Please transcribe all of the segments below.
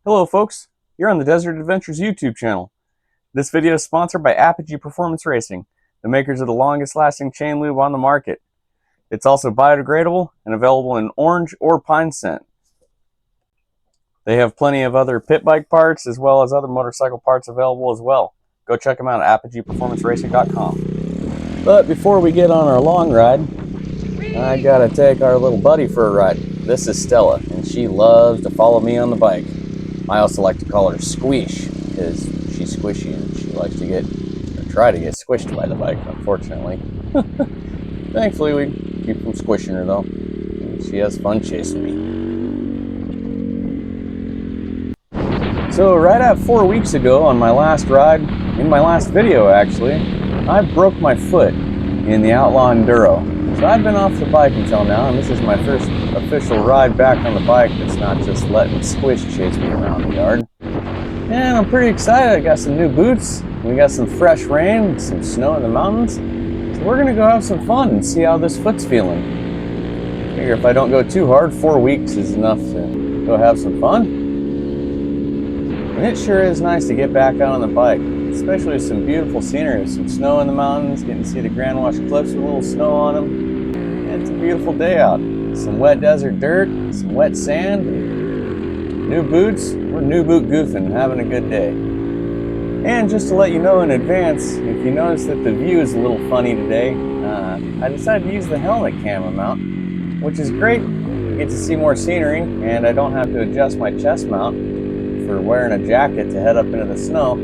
Hello folks, you're on the Desert Adventures YouTube channel. This video is sponsored by Apogee Performance Racing, the makers of the longest lasting chain lube on the market. It's also biodegradable and available in orange or pine scent. They have plenty of other pit bike parts as well as other motorcycle parts available as well. Go check them out at apogeeperformanceracing.com. But before we get on our long ride, I gotta take our little buddy for a ride. This is Stella, and she loves to follow me on the bike. I also like to call her Squish because she's squishy and she likes to try to get squished by the bike, unfortunately. Thankfully, we keep from squishing her though. She has fun chasing me. So right at 4 weeks ago on my last ride, in my last video actually, I broke my foot in the Outlaw Enduro. So I've been off the bike until now, and this is my first official ride back on the bike that's not just letting Squish chase me around the yard. And I'm pretty excited. I got some new boots, we got some fresh rain, some snow in the mountains. So we're gonna go have some fun and see how this foot's feeling. Figure if I don't go too hard, 4 weeks is enough to go have some fun. And it sure is nice to get back out on the bike, especially with some beautiful scenery, some snow in the mountains, getting to see the Grand Wash Cliffs with a little snow on them. It's a beautiful day out. Some wet desert dirt, some wet sand, new boots. We're new boot goofing, having a good day. And just to let you know in advance, if you notice that the view is a little funny today, I decided to use the helmet camera mount, which is great. You get to see more scenery, and I don't have to adjust my chest mount for wearing a jacket to head up into the snow.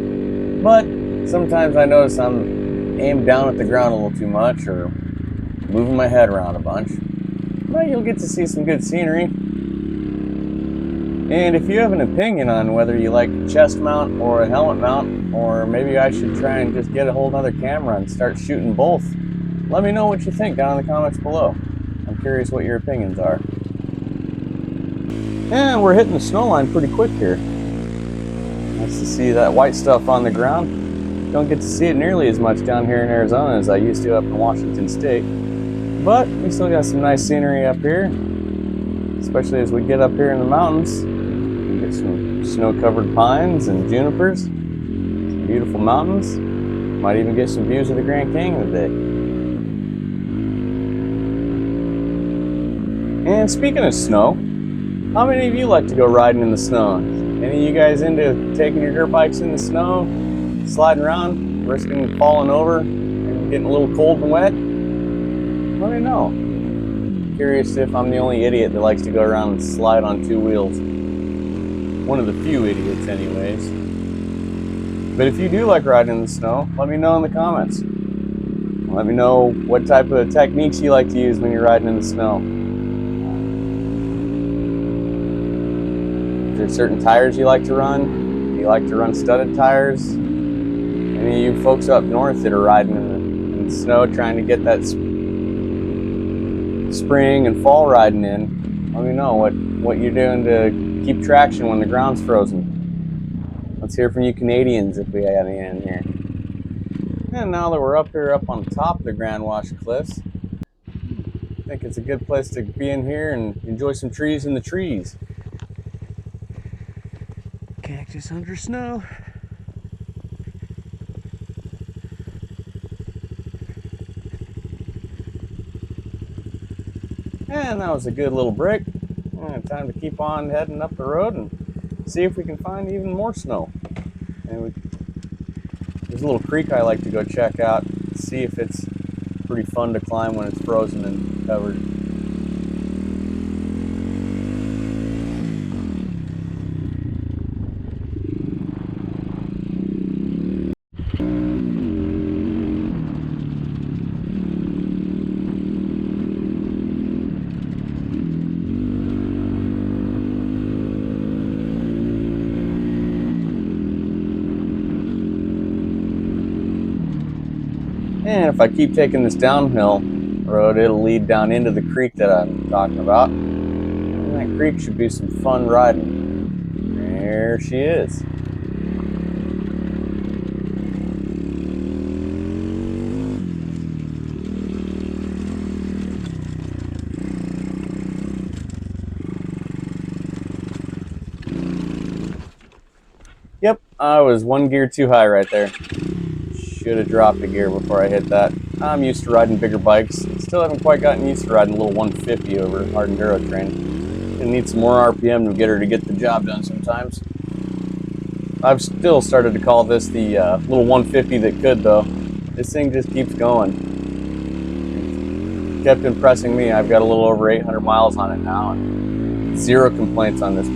But sometimes I notice I'm aimed down at the ground a little too much or moving my head around a bunch. But you'll get to see some good scenery. And if you have an opinion on whether you like a chest mount or a helmet mount, or maybe I should try and just get a whole other camera and start shooting both, let me know what you think down in the comments below. I'm curious what your opinions are. And we're hitting the snow line pretty quick here. Nice to see that white stuff on the ground. Don't get to see it nearly as much down here in Arizona as I used to up in Washington State. But we still got some nice scenery up here, especially as we get up here in the mountains. We get some snow-covered pines and junipers, some beautiful mountains. Might even get some views of the Grand Canyon today. And speaking of snow, how many of you like to go riding in the snow? Any of you guys into taking your dirt bikes in the snow, sliding around, risking falling over, and getting a little cold and wet? Let me know. Curious if I'm the only idiot that likes to go around and slide on two wheels. One of the few idiots anyways. But if you do like riding in the snow, let me know in the comments. Let me know what type of techniques you like to use when you're riding in the snow. Is there certain tires you like to run? Do you like to run studded tires? Any of you folks up north that are riding in the snow trying to get that spring and fall riding in, let me know what you're doing to keep traction when the ground's frozen. Let's hear from you Canadians if we have any in here. And now that we're up here up on top of the Grand Wash Cliffs, I think it's a good place to be in here and enjoy some trees in the trees. Cactus under snow. And that was a good little break. Time to keep on heading up the road and see if we can find even more snow. And there's a little creek I like to go check out, see if it's pretty fun to climb when it's frozen and covered. And if I keep taking this downhill road, it'll lead down into the creek that I'm talking about. And that creek should be some fun riding. There she is. Yep, I was one gear too high right there. Should have dropped a gear before I hit that. I'm used to riding bigger bikes. Still haven't quite gotten used to riding a little 150 over hard enduro terrain. Gonna need some more RPM to get her to get the job done sometimes. I've still started to call this the little 150 that could, though. This thing just keeps going. Kept impressing me. I've got a little over 800 miles on it now, and zero complaints on this.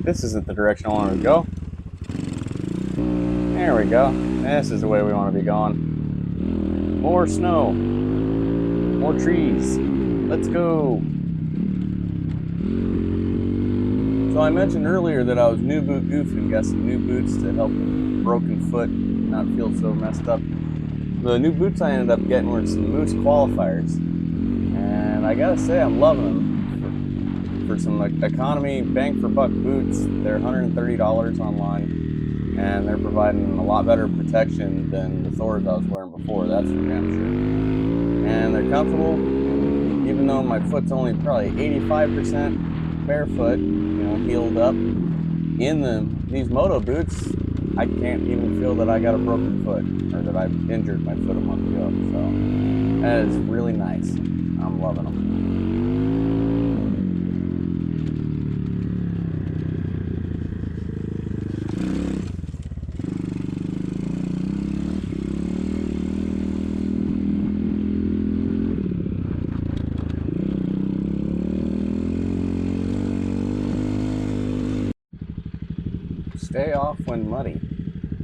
This isn't the direction I want to go. There we go. This is the way we want to be going. More snow. More trees. Let's go. So I mentioned earlier that I was new boot goofing, got some new boots to help the broken foot not feel so messed up. The new boots I ended up getting were some Moose qualifiers, and I gotta say I'm loving them. For some economy bang for buck boots, they're $130 online, and they're providing a lot better protection than the Thors I was wearing before, that's for damn sure. And they're comfortable, and even though my foot's only probably 85% barefoot, heeled up, in these moto boots, I can't even feel that I got a broken foot, or that I've injured my foot a month ago, so that is really nice. I'm loving them. Stay off when muddy.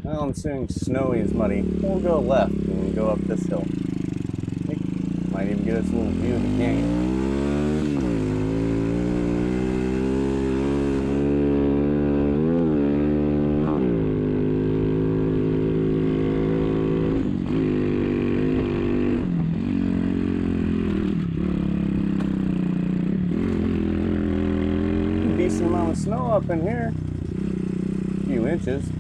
Well, I'm assuming snowy is muddy. We'll go left and go up this hill. Might even get us a little view of the canyon. Decent amount of snow up in here. Few inches. I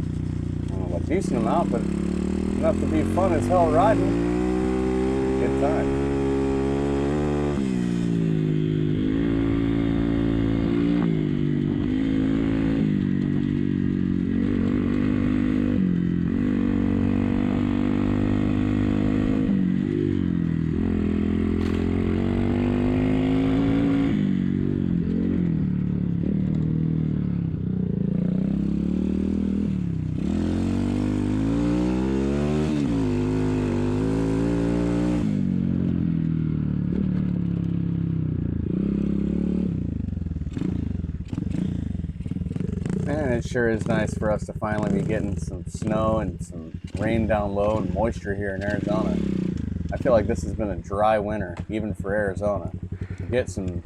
don't know what decent amount, but enough to be fun as hell riding. Good time. And it sure is nice for us to finally be getting some snow and some rain down low and moisture here in Arizona. I feel like this has been a dry winter, even for Arizona. To get some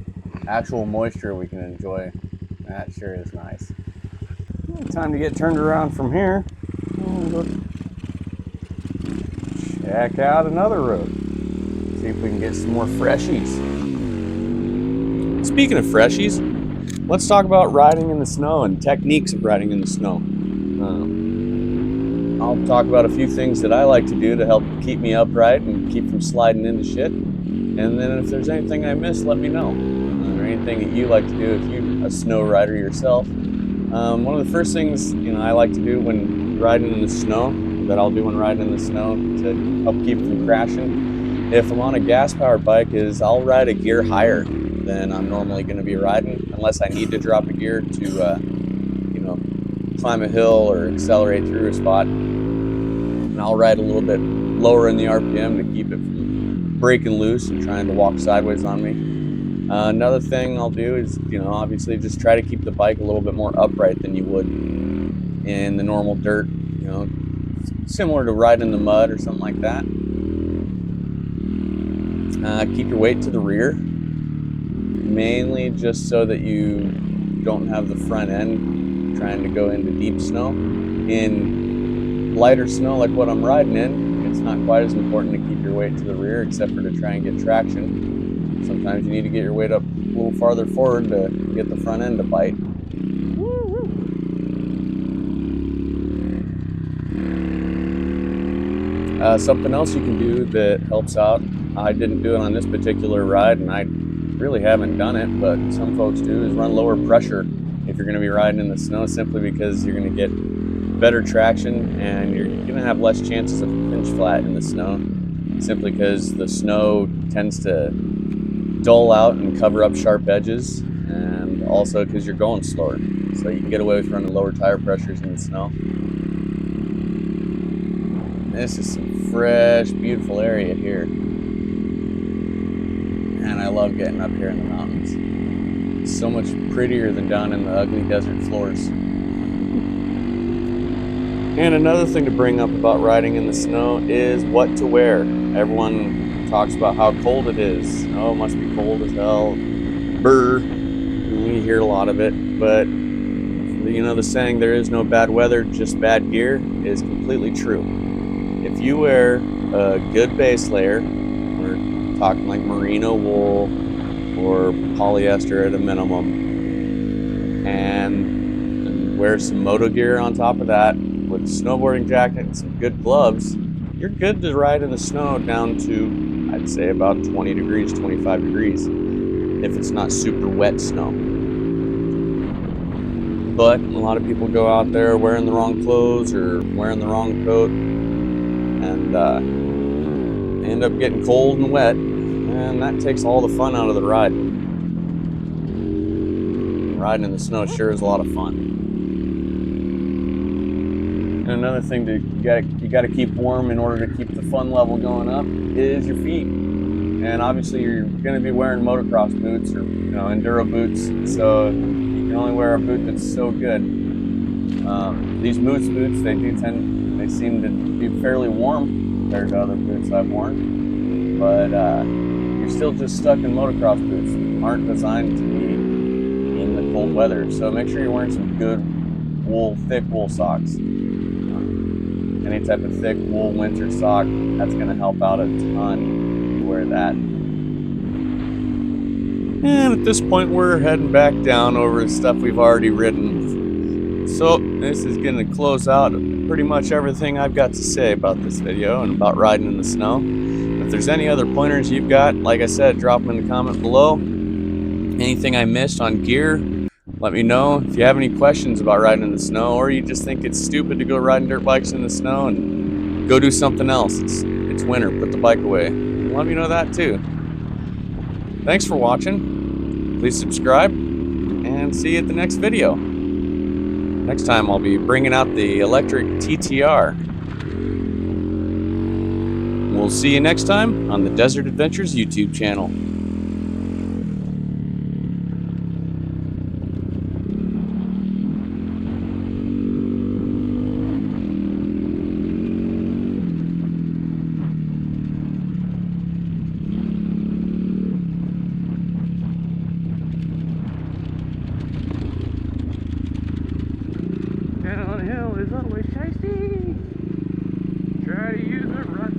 actual moisture we can enjoy, that sure is nice. Time to get turned around from here. We'll go check out another road. See if we can get some more freshies. Speaking of freshies, let's talk about riding in the snow and techniques of riding in the snow. I'll talk about a few things that I like to do to help keep me upright and keep from sliding into shit. And then if there's anything I missed, let me know. Or anything that you like to do if you're a snow rider yourself. One of the first things I like to do when riding in the snow, that I'll do when riding in the snow to help keep from crashing, if I'm on a gas-powered bike, is I'll ride a gear higher than I'm normally going to be riding, unless I need to drop a gear to, climb a hill or accelerate through a spot. And I'll ride a little bit lower in the RPM to keep it from breaking loose and trying to walk sideways on me. Another thing I'll do is, obviously just try to keep the bike a little bit more upright than you would in the normal dirt, similar to riding in the mud or something like that. Keep your weight to the rear, mainly just so that you don't have the front end trying to go into deep snow. In lighter snow like what I'm riding in, it's not quite as important to keep your weight to the rear, except for to try and get traction. Sometimes you need to get your weight up a little farther forward to get the front end to bite. Something else you can do that helps out, I didn't do it on this particular ride, and I really haven't done it, but some folks do, is run lower pressure if you're going to be riding in the snow, simply because you're going to get better traction and you're going to have less chances of pinch flat in the snow, simply because the snow tends to dull out and cover up sharp edges, and also because you're going slower, so you can get away with running lower tire pressures in the snow. This is some fresh, beautiful area here, and I love getting up here in the mountains. It's so much prettier than down in the ugly desert floors. And another thing to bring up about riding in the snow is what to wear. Everyone talks about how cold it is. Oh, it must be cold as hell. Brr. You hear a lot of it, but you know the saying, there is no bad weather, just bad gear, is completely true. If you wear a good base layer, we're talking like merino wool or polyester at a minimum, and wear some moto gear on top of that with a snowboarding jacket and some good gloves, you're good to ride in the snow down to, I'd say, about 20 degrees, 25 degrees, if it's not super wet snow. But a lot of people go out there wearing the wrong clothes or wearing the wrong coat, and end up getting cold and wet, and that takes all the fun out of the ride. Riding in the snow sure is a lot of fun. And another thing that you got to keep warm in order to keep the fun level going up is your feet. And obviously you're going to be wearing motocross boots or enduro boots, so you can only wear a boot that's so good. These Moose boots, they seem to be fairly warm compared to other boots I've worn, but you're still just stuck in motocross boots that aren't designed to be in the cold weather. So make sure you're wearing some good wool, thick wool socks. Any type of thick wool winter sock, that's going to help out a ton to wear that. And at this point, we're heading back down over the stuff we've already ridden. So this is going to close out pretty much everything I've got to say about this video and about riding in the snow. If there's any other pointers you've got, like I said, drop them in the comment below. Anything I missed on gear, let me know. If you have any questions about riding in the snow, or you just think it's stupid to go riding dirt bikes in the snow and go do something else, it's winter, put the bike away, let me know that too. Thanks for watching. Please subscribe, and see you at the next video. Next time I'll be bringing out the electric TTR. We'll see you next time on the Desert Adventures YouTube channel. Downhill is always tasty. Try to use the right